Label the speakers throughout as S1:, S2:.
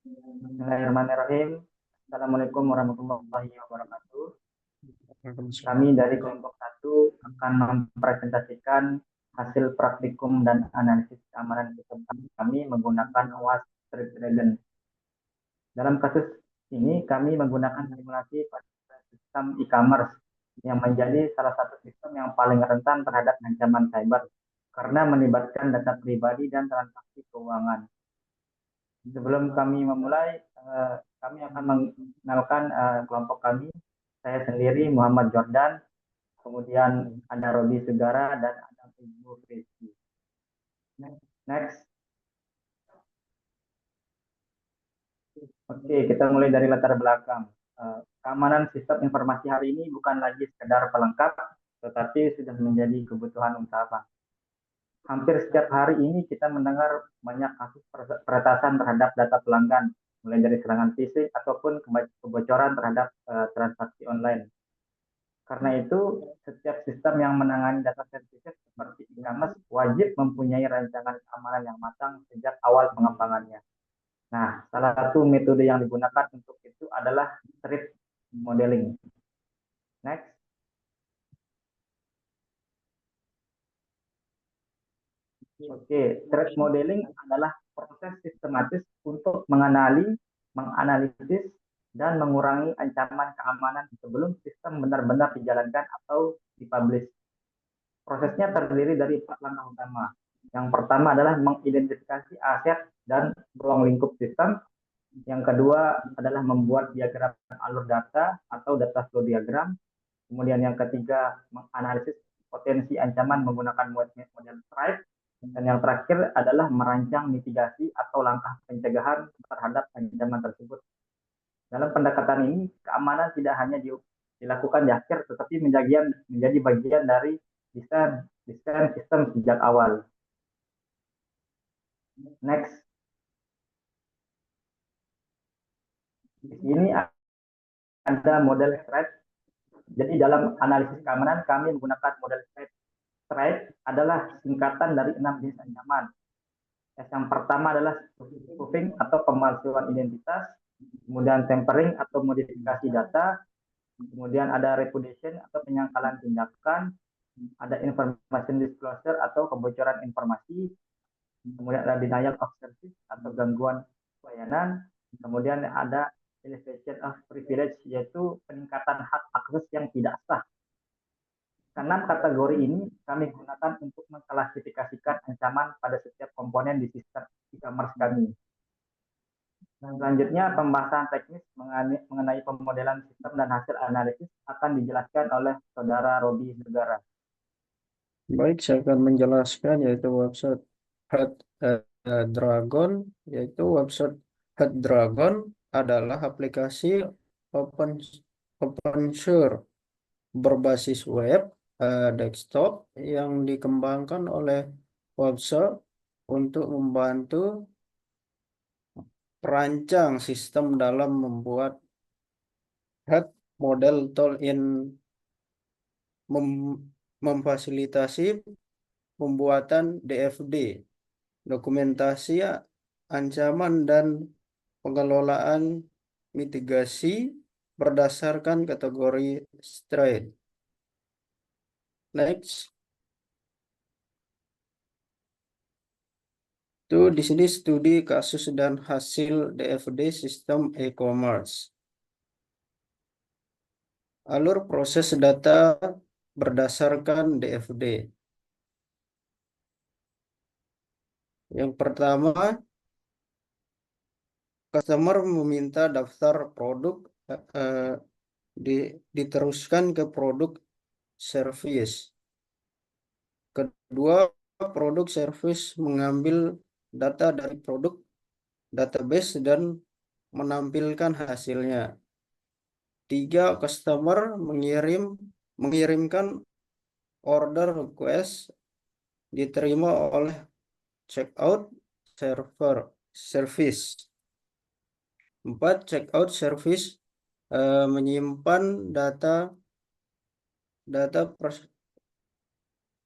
S1: Bismillahirrahmanirrahim. Assalamualaikum warahmatullahi wabarakatuh. Kami
S2: Waalaikumsalam.
S1: dari kelompok satu akan mempresentasikan hasil praktikum dan analisis keamanan sistem kami menggunakan OWASP Dragon. Dalam kasus ini, kami menggunakan simulasi pada sistem e-commerce yang menjadi salah satu sistem yang paling rentan terhadap ancaman cyber karena melibatkan data pribadi dan transaksi keuangan. Sebelum kami memulai, kami akan mengenalkan kelompok kami. Saya sendiri Muhammad Jordan, kemudian ada Robi Segara dan ada Ibu Rizky. Next, oke, kita mulai dari latar belakang. Keamanan sistem informasi hari ini bukan lagi sekedar pelengkap, tetapi sudah menjadi kebutuhan utama. Hampir setiap hari ini kita mendengar banyak kasus peretasan terhadap data pelanggan, mulai dari serangan phishing ataupun kebocoran terhadap transaksi online. Karena itu, setiap sistem yang menangani data sensitif seperti e-commerce wajib mempunyai rancangan keamanan yang matang sejak awal pengembangannya. Nah, salah satu metode yang digunakan untuk itu adalah threat modeling. Next. Oke, threat modeling adalah proses sistematis untuk menganalisis, dan mengurangi ancaman keamanan sebelum sistem benar-benar dijalankan atau dipublish. Prosesnya terdiri dari 4 langkah utama. Yang pertama adalah mengidentifikasi aset dan ruang lingkup sistem. Yang kedua adalah membuat diagram alur data atau data flow diagram. Kemudian yang ketiga, menganalisis potensi ancaman menggunakan model threat. Dan yang terakhir adalah merancang mitigasi atau langkah pencegahan terhadap ancaman tersebut. Dalam pendekatan ini, keamanan tidak hanya dilakukan di akhir, tetapi menjadi bagian dari desain sistem sejak awal. Next, di sini ada model threat. Jadi dalam analisis keamanan kami menggunakan model threat. Threat adalah singkatan dari 6 jenis ancaman. Yang pertama adalah spoofing atau pemalsuan identitas, kemudian tampering atau modifikasi data, kemudian ada repudiation atau penyangkalan tindakan, ada information disclosure atau kebocoran informasi, kemudian ada denial of service atau gangguan pelayanan, kemudian ada elevation of privilege yaitu peningkatan hak akses yang tidak sah. Keenam kategori ini kami gunakan untuk mengklasifikasikan ancaman pada setiap komponen di sistem e-commerce kami. Selanjutnya, pembahasan teknis mengenai pemodelan sistem dan hasil analisis akan dijelaskan oleh Saudara Robi Segara.
S2: Baik, saya akan menjelaskan yaitu website Head Dragon, yaitu website Head Dragon adalah aplikasi open open source berbasis web desktop yang dikembangkan oleh website untuk membantu perancang sistem dalam membuat head model tool in memfasilitasi pembuatan DFD, dokumentasi ancaman dan pengelolaan mitigasi berdasarkan kategori threat. Next, itu di sini studi kasus dan hasil DFD sistem e-commerce. Alur proses data berdasarkan DFD. Yang pertama, customer meminta daftar produk diteruskan ke produk service. Kedua, produk service mengambil data dari produk database dan menampilkan hasilnya. Tiga, customer mengirimkan order request diterima oleh checkout service. Empat, checkout service menyimpan data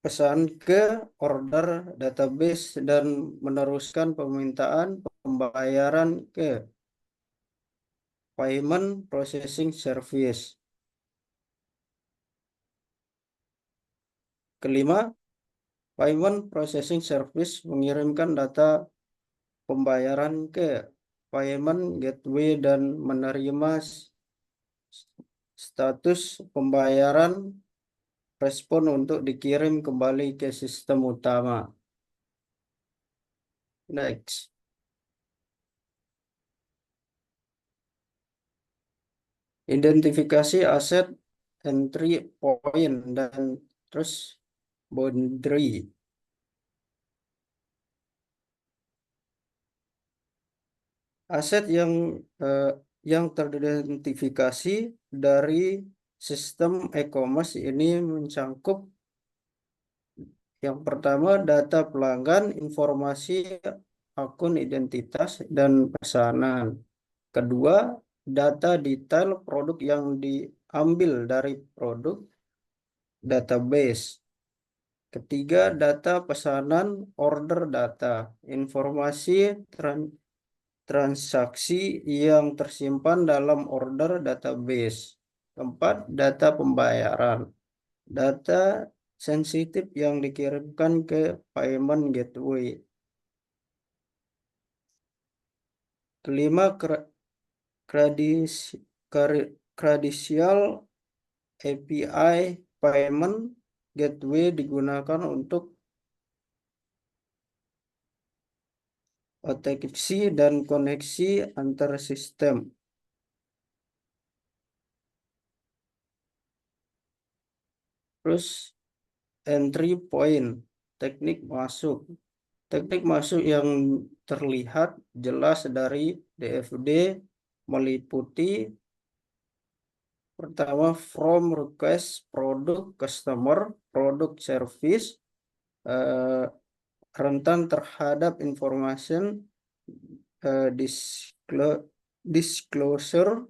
S2: pesan ke order database dan meneruskan permintaan pembayaran ke Payment Processing Service. Kelima, Payment Processing Service mengirimkan data pembayaran ke payment gateway dan menerima status pembayaran respon untuk dikirim kembali ke sistem utama. Next. Identifikasi aset, entry point, dan terus boundary. Aset yang teridentifikasi dari sistem e-commerce ini mencakup yang pertama data pelanggan, informasi akun identitas dan pesanan. Kedua, data detail produk yang diambil dari produk database. Ketiga, data pesanan order data, informasi transaksi yang tersimpan dalam order database. Keempat, data pembayaran, data sensitif yang dikirimkan ke payment gateway. Kelima, credential API payment gateway digunakan untuk otentiksi dan koneksi antar sistem. Terus entry point, teknik masuk. Teknik masuk yang terlihat jelas dari DFD meliputi pertama from request produk customer, produk service, rentan terhadap information disclosure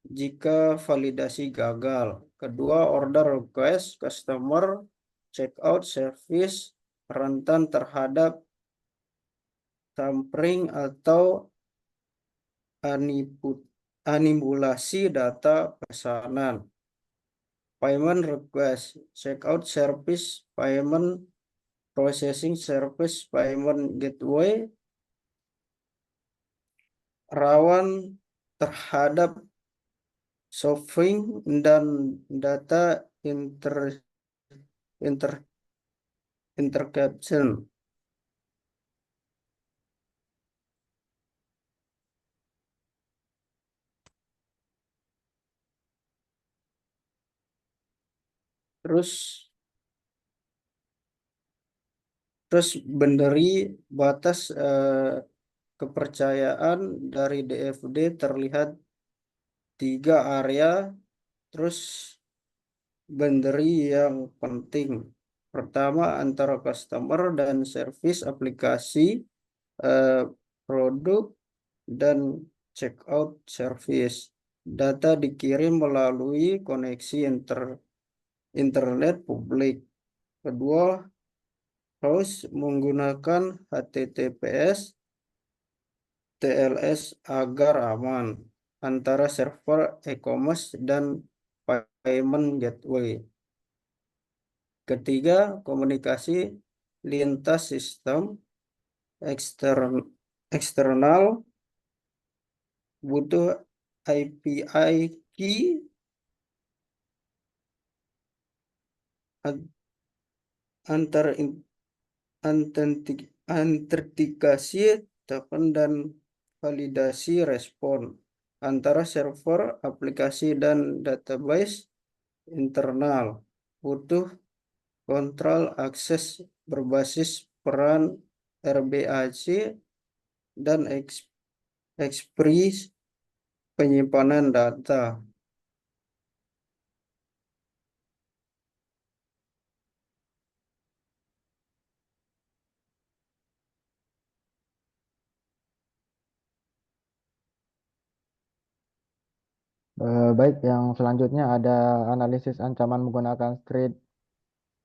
S2: jika validasi gagal. Kedua, order request customer, checkout service, rentan terhadap tampering atau manipulasi data pesanan. Payment request, checkout service, payment processing service, payment gateway rawan terhadap spoofing dan data interception. Terus boundary batas kepercayaan dari DFD terlihat 3 area. Terus boundary yang penting. Pertama, antara customer dan service aplikasi, produk, dan checkout service. Data dikirim melalui koneksi internet publik. Kedua, harus menggunakan HTTPS, TLS agar aman antara server e-commerce dan payment gateway. Ketiga, komunikasi lintas sistem eksternal butuh API key antar autentikasi token dan validasi respon antara server aplikasi dan database internal. Butuh kontrol akses berbasis peran RBAC dan ekspres penyimpanan data.
S3: Baik, yang selanjutnya ada analisis ancaman menggunakan street.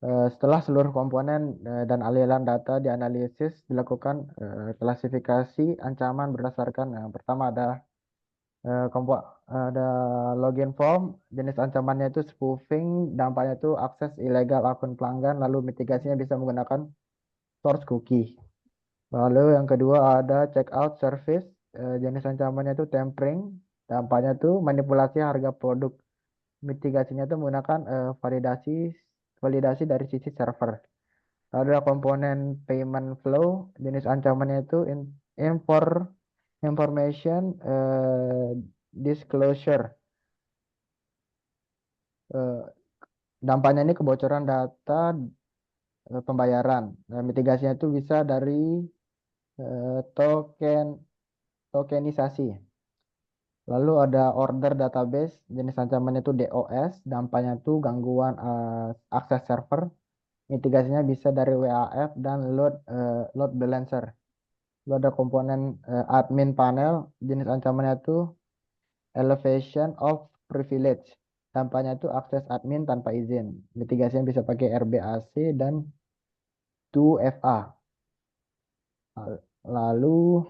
S3: Setelah seluruh komponen dan aliran data dianalisis, dilakukan klasifikasi ancaman berdasarkan yang pertama ada Ada login form, jenis ancamannya itu spoofing, dampaknya itu akses ilegal akun pelanggan, lalu mitigasinya bisa menggunakan source cookie. Lalu yang kedua ada checkout service, jenis ancamannya itu tampering, dampaknya itu manipulasi harga produk. Mitigasinya itu menggunakan validasi dari sisi server. Lalu ada komponen payment flow, jenis ancamannya itu information disclosure. Eh, Dampaknya ini kebocoran data pembayaran. Mitigasinya itu bisa dari tokenisasi. Lalu ada order database, jenis ancamannya itu DOS, dampaknya itu gangguan akses server. Mitigasinya bisa dari WAF dan load balancer. Lalu ada komponen admin panel, jenis ancamannya itu elevation of privilege. Dampaknya itu akses admin tanpa izin. Mitigasinya bisa pakai RBAC dan 2FA. Lalu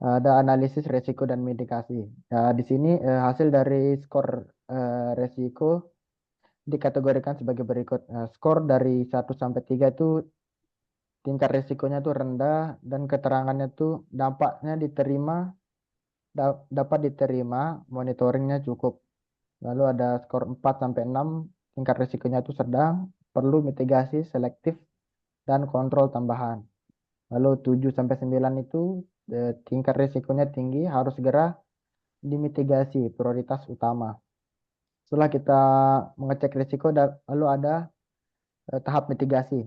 S3: ada analisis resiko dan mitigasi. Nah, di sini hasil dari skor resiko dikategorikan sebagai berikut. Skor dari 1 sampai 3 itu tingkat resikonya itu rendah dan keterangannya itu dapat diterima, monitoringnya cukup. Lalu ada skor 4 sampai 6, tingkat risikonya itu sedang, perlu mitigasi selektif dan kontrol tambahan. Lalu 7 sampai 9 itu tingkat risikonya tinggi, harus segera dimitigasi, prioritas utama. Setelah kita mengecek risiko, lalu ada tahap mitigasi.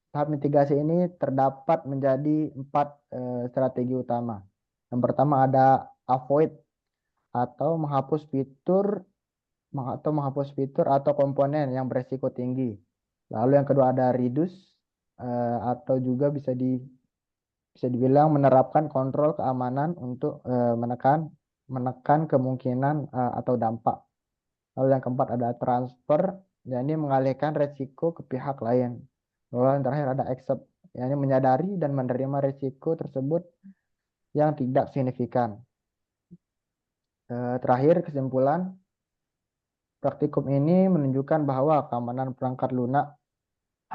S3: Tahap mitigasi ini terdapat menjadi 4 strategi utama. Yang pertama ada avoid atau menghapus fitur atau komponen yang beresiko tinggi. Lalu yang kedua ada reduce atau juga bisa dibilang menerapkan kontrol keamanan untuk menekan kemungkinan atau dampak. Lalu yang keempat ada transfer, yakni mengalihkan resiko ke pihak lain. Lalu yang terakhir ada accept, yakni menyadari dan menerima resiko tersebut yang tidak signifikan. Terakhir kesimpulan, praktikum ini menunjukkan bahwa keamanan perangkat lunak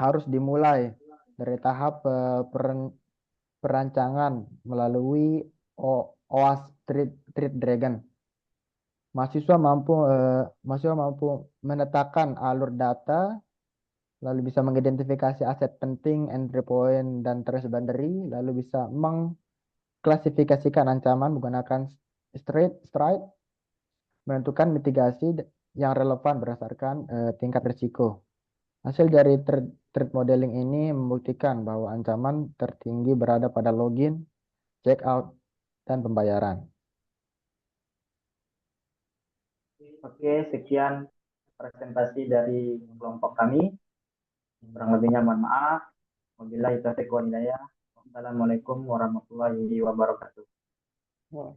S3: harus dimulai dari tahap perancangan melalui OWASP Trade Dragon. Mahasiswa mampu menetapkan alur data, lalu bisa mengidentifikasi aset penting, entry point, dan trace boundary, lalu bisa mengklasifikasikan ancaman menggunakan stride, menentukan mitigasi yang relevan berdasarkan tingkat risiko. Hasil dari threat modeling ini membuktikan bahwa ancaman tertinggi berada pada login, checkout, dan pembayaran.
S1: Oke, sekian presentasi dari kelompok kami. Kurang lebihnya mohon maaf. Wabillahi taufiq wal hidayah. Wassalamualaikum warahmatullahi wabarakatuh.
S2: Wah,